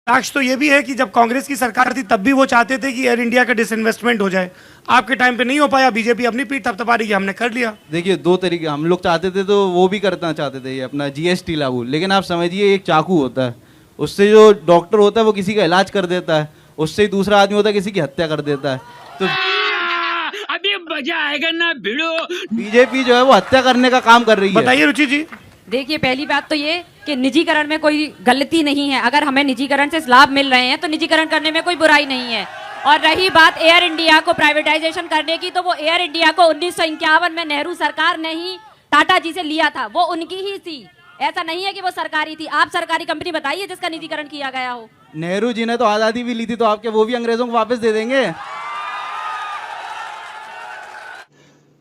साक्ष्य तो ये भी है कि जब कांग्रेस की सरकार थी तब भी वो चाहते थे कि एयर इंडिया का डिसइन्वेस्टमेंट हो जाए। आपके टाइम पे नहीं हो पाया, बीजेपी अपनी पीठ थपथपा रही है, हमने कर लिया। देखिए, दो तरीके हम लोग चाहते थे तो वो भी करना चाहते थे, ये अपना जीएसटी लागू। लेकिन आप समझिए, एक चाकू होता है, उससे जो डॉक्टर होता है वो किसी का इलाज कर देता है, उससे ही दूसरा आदमी होता है किसी की हत्या कर देता है। तो अभी मजा आएगा ना भिड़ो। बीजेपी जो है वो हत्या करने का काम कर रही है। बताइए रुचि जी। देखिए, पहली बात तो ये कि निजीकरण में कोई गलती नहीं है। अगर हमें निजीकरण से लाभ मिल रहे हैं तो निजीकरण करने में कोई बुराई नहीं है। और रही बात एयर इंडिया को प्राइवेटाइजेशन करने की, तो वो एयर इंडिया को 1951 में नेहरू सरकार ने ही टाटा जी से लिया था, वो उनकी ही थी। ऐसा नहीं है कि वो सरकारी थी। आप सरकारी कंपनी बताइए जिसका निजीकरण किया गया हो। नेहरू जी ने तो आजादी भी ली थी, तो आपके वो भी अंग्रेजों को वापस दे देंगे।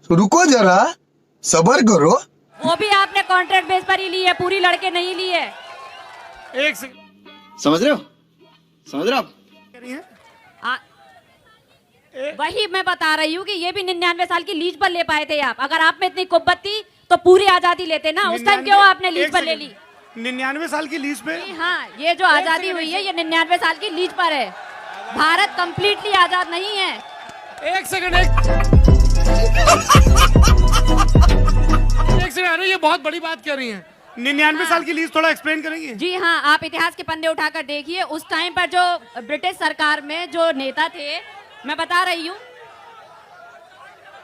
रुको जरा, सब्र करो। वो भी आपने कॉन्ट्रैक्ट बेस पर ही ली है, पूरी लड़के नहीं ली है। एक सेकंड, समझ रहे हो? समझ रहे हो आप? कह रही हैं? वही मैं बता रही हूँ कि ये भी 99 साल की लीज पर ले पाए थे आप। अगर आप में इतनी कुब्बत थी तो पूरी आजादी लेते ना। उस टाइम क्यों आपने लीज पर ले ली? 99 साल की लीज पे? हाँ, ये जो आजादी हुई है ये 99 साल की लीज पर है। भारत कंप्लीटली आजाद नहीं है। एक सेकंड, अरे ये बहुत बड़ी बात कह रही हैं। 99 साल की लीज थोड़ा एक्सप्लेन करेंगे? जी हाँ, आप इतिहास के पन्ने उठाकर देखिए। उस टाइम पर जो ब्रिटिश सरकार में जो नेता थे, मैं बता रही हूँ।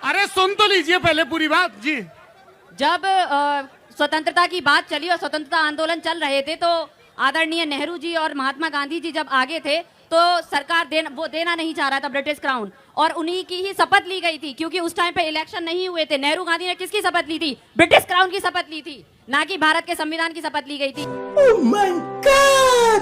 अरे सुन तो लीजिए पहले पूरी बात जी। जब स्वतंत्रता की बात चली और स्वतंत्रता आंदोलन चल रहे थे, तो आदरणीय नेहरू जी और महात्मा गांधी जी जब आगे थे तो सरकार वो देना नहीं चाह रहा था ब्रिटिश क्राउन, और उन्हीं की ही शपथ ली गई थी। क्योंकि उस टाइम पे इलेक्शन नहीं हुए थे। नेहरू गांधी ने किसकी शपथ ली थी? ब्रिटिश क्राउन की शपथ ली थी, ना कि भारत के संविधान की शपथ ली गई थी। Oh my God!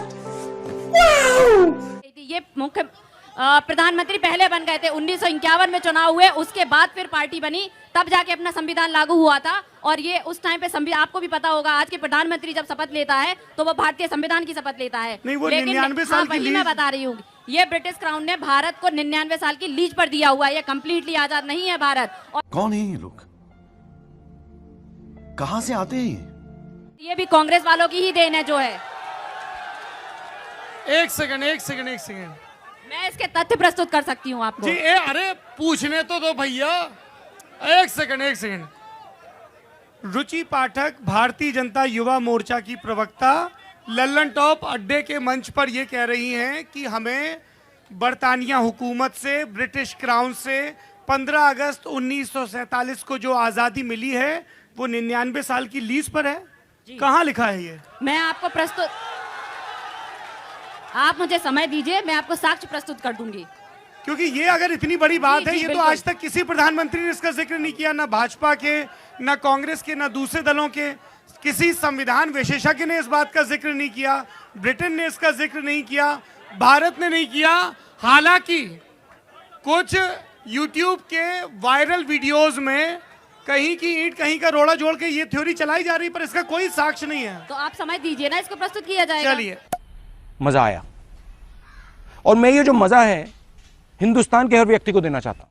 ये मुख्य प्रधानमंत्री पहले बन गए थे। 1951 में चुनाव हुए, उसके बाद फिर पार्टी बनी, तब जाके अपना संविधान लागू हुआ था। और ये उस टाइम पे संविधान, आपको भी पता होगा, आज के प्रधानमंत्री जब शपथ लेता है तो वो भारतीय संविधान की शपथ लेता है। नहीं, वो लेकिन 99 साल की लीज, मैं बता रही हूँ, ये ब्रिटिश क्राउन ने भारत को 99 साल की लीज पर दिया हुआ है। ये कम्प्लीटली आजाद नहीं है भारत। और कौन है ये लोग? कहां से आते हैं? ये भी कांग्रेस वालों की ही देन है जो है। एक सेकंड, मैं इसके तथ्य प्रस्तुत कर सकती हूँ आपको जी। अरे पूछने तो दो भैया। एक सेकंड। रुचि पाठक भारतीय जनता युवा मोर्चा की प्रवक्ता लल्लन टॉप अड्डे के मंच पर यह कह रही हैं कि हमें बरतानिया हुकूमत से, ब्रिटिश क्राउन से 15 अगस्त 1947 को जो आज़ादी मिली है वो 99 साल की लीज पर है। कहाँ लिखा है ये? मैं आपको प्रस्तुत, आप मुझे समय दीजिए, मैं आपको साक्ष्य प्रस्तुत कर दूंगी। क्योंकि ये अगर इतनी बड़ी बात है, ये तो बिल्कुल। आज तक किसी प्रधानमंत्री ने इसका जिक्र नहीं किया, ना भाजपा के, ना कांग्रेस के, ना दूसरे दलों के। किसी संविधान विशेषज्ञ ने इस बात का जिक्र नहीं किया, ब्रिटेन ने इसका जिक्र नहीं किया, भारत ने नहीं किया। हालांकि कुछ यूट्यूब के वायरल वीडियोस में कहीं की ईंट कहीं का रोड़ा जोड़ के ये थ्योरी चलाई जा रही, पर इसका कोई साक्ष्य नहीं है। तो आप समय दीजिए ना, इसको प्रस्तुत किया जाएगा। चलिए। मजा आया, और मैं ये जो मजा है हिंदुस्तान के हर व्यक्ति को देना चाहता हूं।